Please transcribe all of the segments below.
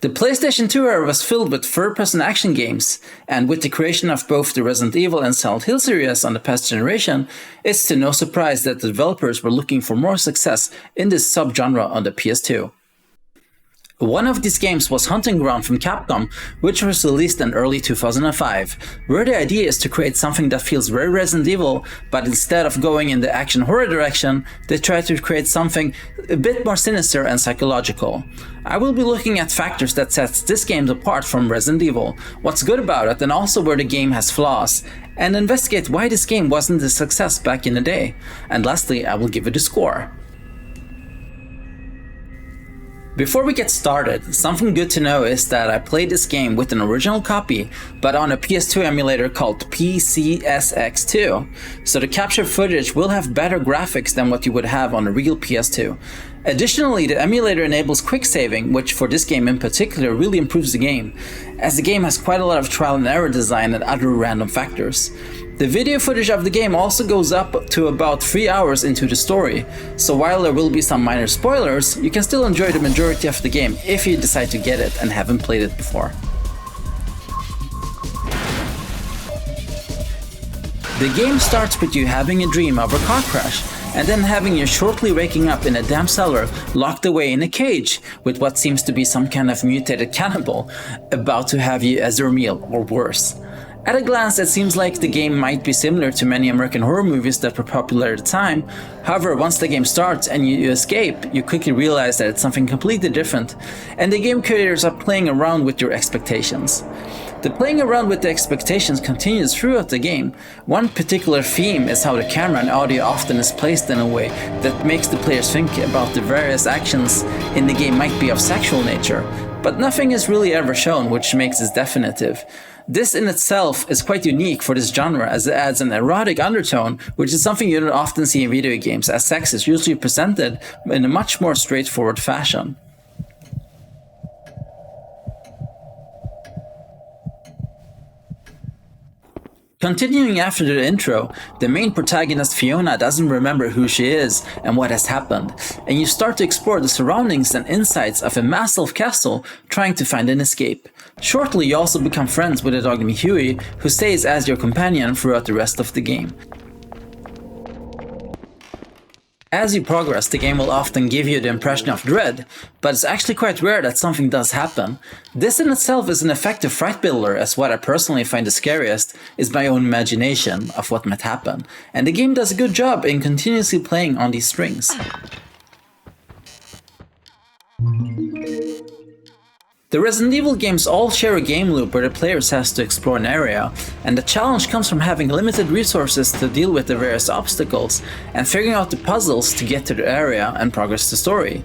The PlayStation 2 era was filled with third-person action games, and with the creation of both the Resident Evil and Silent Hill series on the past generation, it's to no surprise that the developers were looking for more success in this subgenre on the PS2. One of these games was Hunting Ground from Capcom, which was released in early 2005, where the idea is to create something that feels very Resident Evil, but instead of going in the action horror direction, they try to create something a bit more sinister and psychological. I will be looking at factors that sets this game apart from Resident Evil, what's good about it and also where the game has flaws, and investigate why this game wasn't a success back in the day. And lastly, I will give it a score. Before we get started, something good to know is that I played this game with an original copy, but on a PS2 emulator called PCSX2, so the captured footage will have better graphics than what you would have on a real PS2. Additionally, the emulator enables quick saving, which for this game in particular really improves the game, as the game has quite a lot of trial and error design and other random factors. The video footage of the game also goes up to about 3 hours into the story, so while there will be some minor spoilers, you can still enjoy the majority of the game if you decide to get it and haven't played it before. The game starts with you having a dream of a car crash, and then having you shortly waking up in a damp cellar, locked away in a cage, with what seems to be some kind of mutated cannibal, about to have you as your meal, or worse. At a glance, it seems like the game might be similar to many American horror movies that were popular at the time. However, once the game starts and you escape, you quickly realize that it's something completely different, and the game creators are playing around with your expectations. The playing around with the expectations continues throughout the game. One particular theme is how the camera and audio often is placed in a way that makes the players think about the various actions in the game might be of sexual nature, but nothing is really ever shown, which makes it definitive. This in itself is quite unique for this genre, as it adds an erotic undertone, which is something you don't often see in video games, as sex is usually presented in a much more straightforward fashion. Continuing after the intro, the main protagonist Fiona doesn't remember who she is and what has happened, and you start to explore the surroundings and insides of a massive castle trying to find an escape. Shortly, you also become friends with the dog named Huey, who stays as your companion throughout the rest of the game. As you progress, the game will often give you the impression of dread, but it's actually quite rare that something does happen. This in itself is an effective fright builder, as what I personally find the scariest is my own imagination of what might happen, and the game does a good job in continuously playing on these strings. The Resident Evil games all share a game loop where the players has to explore an area, and the challenge comes from having limited resources to deal with the various obstacles and figuring out the puzzles to get to the area and progress the story.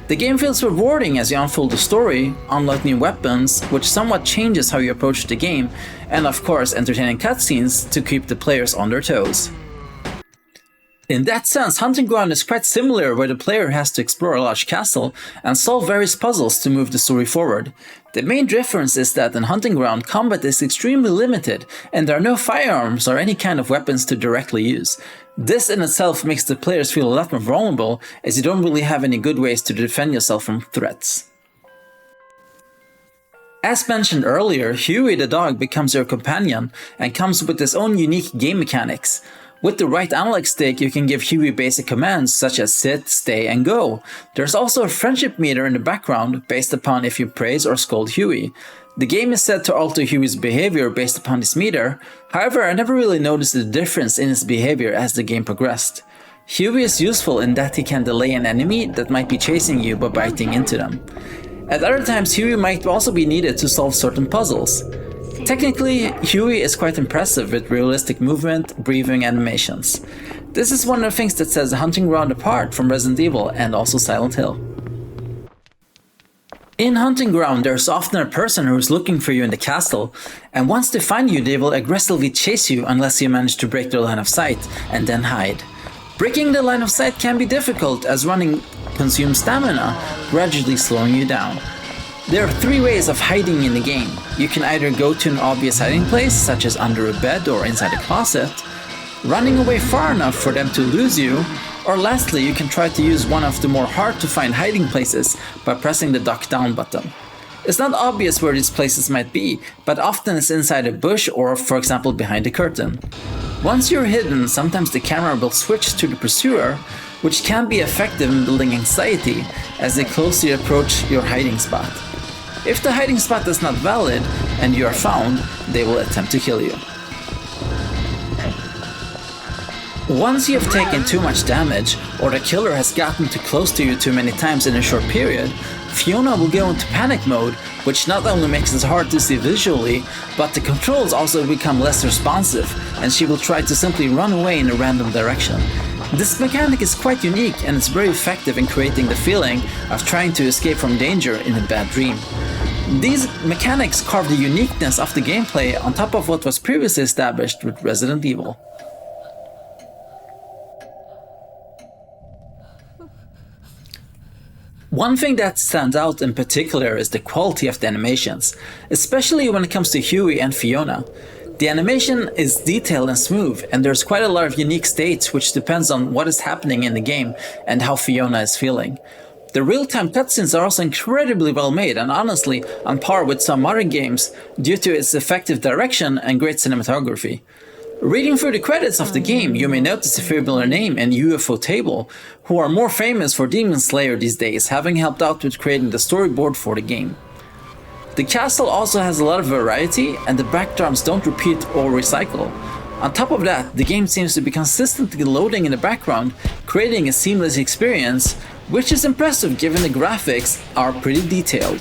The game feels rewarding as you unfold the story, unlock new weapons, which somewhat changes how you approach the game, and of course entertaining cutscenes to keep the players on their toes. In that sense, Hunting Ground is quite similar, where the player has to explore a large castle and solve various puzzles to move the story forward. The main difference is that in Hunting Ground, combat is extremely limited, and there are no firearms or any kind of weapons to directly use. This in itself makes the players feel a lot more vulnerable, as you don't really have any good ways to defend yourself from threats. As mentioned earlier, Huey the dog becomes your companion and comes with his own unique game mechanics. With the right analog stick, you can give Huey basic commands such as sit, stay, and go. There's also a friendship meter in the background based upon if you praise or scold Huey. The game is said to alter Huey's behavior based upon this meter, however I never really noticed the difference in his behavior as the game progressed. Huey is useful in that he can delay an enemy that might be chasing you by biting into them. At other times, Huey might also be needed to solve certain puzzles. Technically, Huey is quite impressive with realistic movement, breathing animations. This is one of the things that sets Hunting Ground apart from Resident Evil and also Silent Hill. In Hunting Ground, there's often a person who is looking for you in the castle, and once they find you, they will aggressively chase you unless you manage to break their line of sight and then hide. Breaking the line of sight can be difficult, as running consumes stamina, gradually slowing you down. There are 3 ways of hiding in the game. You can either go to an obvious hiding place, such as under a bed or inside a closet, running away far enough for them to lose you, or lastly, you can try to use one of the more hard to find hiding places by pressing the duck down button. It's not obvious where these places might be, but often it's inside a bush or, for example, behind a curtain. Once you're hidden, sometimes the camera will switch to the pursuer, which can be effective in building anxiety as they closely approach your hiding spot. If the hiding spot is not valid and you are found, they will attempt to kill you. Once you have taken too much damage, or the killer has gotten too close to you too many times in a short period, Fiona will go into panic mode, which not only makes it hard to see visually, but the controls also become less responsive, and she will try to simply run away in a random direction. This mechanic is quite unique, and it's very effective in creating the feeling of trying to escape from danger in a bad dream. These mechanics carve the uniqueness of the gameplay on top of what was previously established with Resident Evil. One thing that stands out in particular is the quality of the animations, especially when it comes to Huey and Fiona. The animation is detailed and smooth, and there's quite a lot of unique states which depends on what is happening in the game and how Fiona is feeling. The real-time cutscenes are also incredibly well made and honestly on par with some modern games due to its effective direction and great cinematography. Reading through the credits of the game, you may notice a familiar name in UFO Table, who are more famous for Demon Slayer these days, having helped out with creating the storyboard for the game. The castle also has a lot of variety, and the backdrops don't repeat or recycle. On top of that, the game seems to be consistently loading in the background, creating a seamless experience, which is impressive given the graphics are pretty detailed.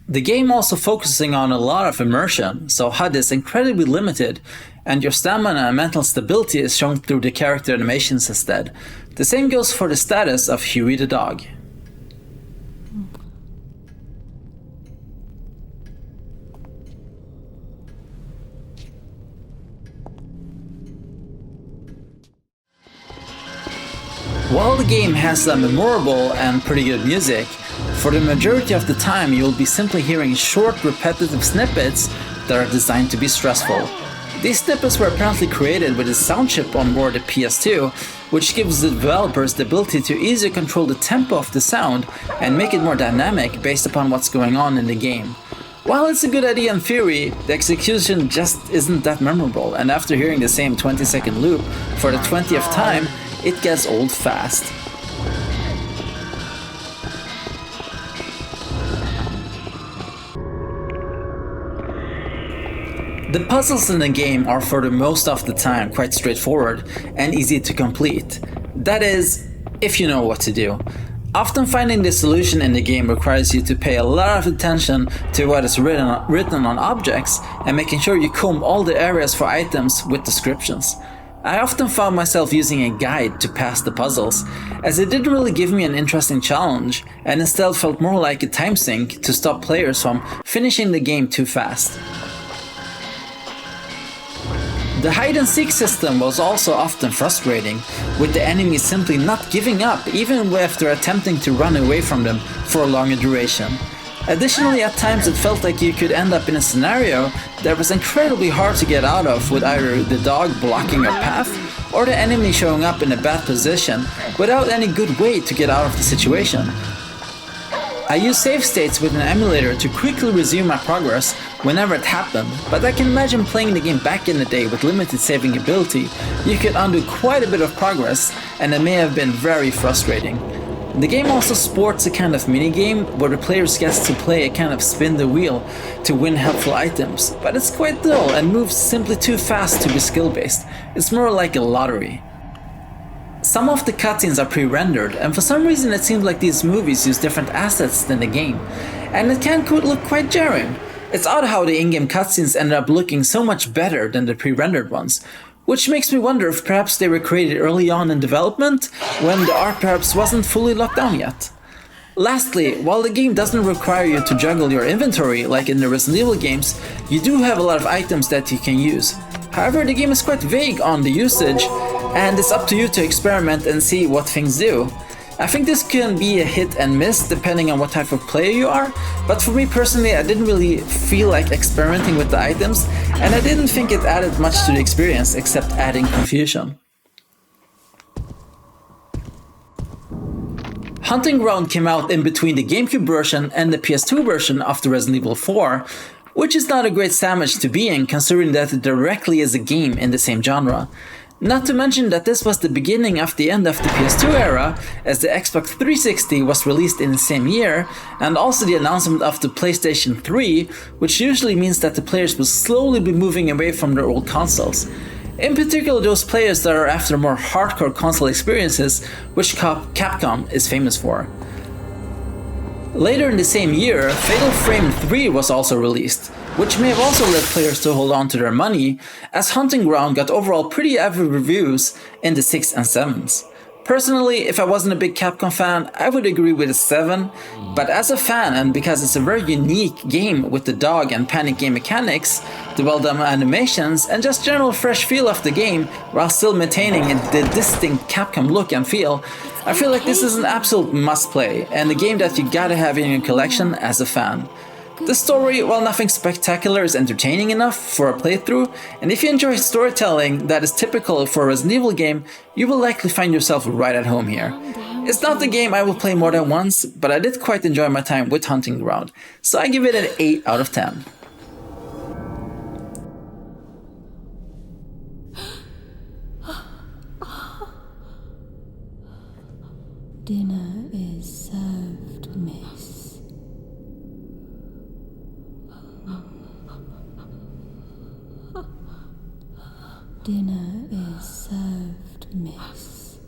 The game also focusing on a lot of immersion, so HUD is incredibly limited, and your stamina and mental stability is shown through the character animations instead. The same goes for the status of Huey the dog. While the game has some memorable and pretty good music, for the majority of the time you will be simply hearing short, repetitive snippets that are designed to be stressful. These snippets were apparently created with a sound chip on board the PS2, which gives the developers the ability to easily control the tempo of the sound and make it more dynamic based upon what's going on in the game. While it's a good idea in theory, the execution just isn't that memorable, and after hearing the same 20-second loop for the 20th time, it gets old fast. The puzzles in the game are for the most of the time quite straightforward and easy to complete. That is, if you know what to do. Often finding the solution in the game requires you to pay a lot of attention to what is written on objects and making sure you comb all the areas for items with descriptions. I often found myself using a guide to pass the puzzles, as it didn't really give me an interesting challenge and instead felt more like a time sink to stop players from finishing the game too fast. The hide-and-seek system was also often frustrating, with the enemies simply not giving up even after attempting to run away from them for a longer duration. Additionally, at times it felt like you could end up in a scenario that was incredibly hard to get out of, with either the dog blocking your path or the enemy showing up in a bad position without any good way to get out of the situation. I use save states with an emulator to quickly resume my progress whenever it happened, but I can imagine playing the game back in the day with limited saving ability, you could undo quite a bit of progress, and it may have been very frustrating. The game also sports a kind of minigame where the players gets to play a kind of spin the wheel to win helpful items, but it's quite dull and moves simply too fast to be skill-based. It's more like a lottery. Some of the cutscenes are pre-rendered, and for some reason it seems like these movies use different assets than the game, and it can look quite jarring. It's odd how the in-game cutscenes ended up looking so much better than the pre-rendered ones, which makes me wonder if perhaps they were created early on in development, when the art perhaps wasn't fully locked down yet. Lastly, while the game doesn't require you to juggle your inventory like in the Resident Evil games, you do have a lot of items that you can use. However, the game is quite vague on the usage, and it's up to you to experiment and see what things do. I think this can be a hit and miss depending on what type of player you are, but for me personally, I didn't really feel like experimenting with the items, and I didn't think it added much to the experience except adding confusion. Hunting Ground came out in between the GameCube version and the PS2 version of the Resident Evil 4, which is not a great sandwich to be in considering that it directly is a game in the same genre. Not to mention that this was the beginning of the end of the PS2 era, as the Xbox 360 was released in the same year, and also the announcement of the PlayStation 3, which usually means that the players will slowly be moving away from their old consoles. In particular, those players that are after more hardcore console experiences, which Capcom is famous for. Later in the same year, Fatal Frame 3 was also released, which may have also led players to hold on to their money, as Hunting Ground got overall pretty average reviews in the 6s and 7s. Personally, if I wasn't a big Capcom fan, I would agree with a 7, but as a fan and because it's a very unique game with the dog and panic game mechanics, the well-done animations, and just general fresh feel of the game while still maintaining the distinct Capcom look and feel, I feel like this is an absolute must-play and a game that you gotta have in your collection as a fan. The story, while nothing spectacular, is entertaining enough for a playthrough, and if you enjoy storytelling that is typical for a Resident Evil game, you will likely find yourself right at home here. It's not the game I will play more than once, but I did quite enjoy my time with Hunting Ground, so I give it an 8 out of 10. Dinner is served, miss. Dinner is served, miss.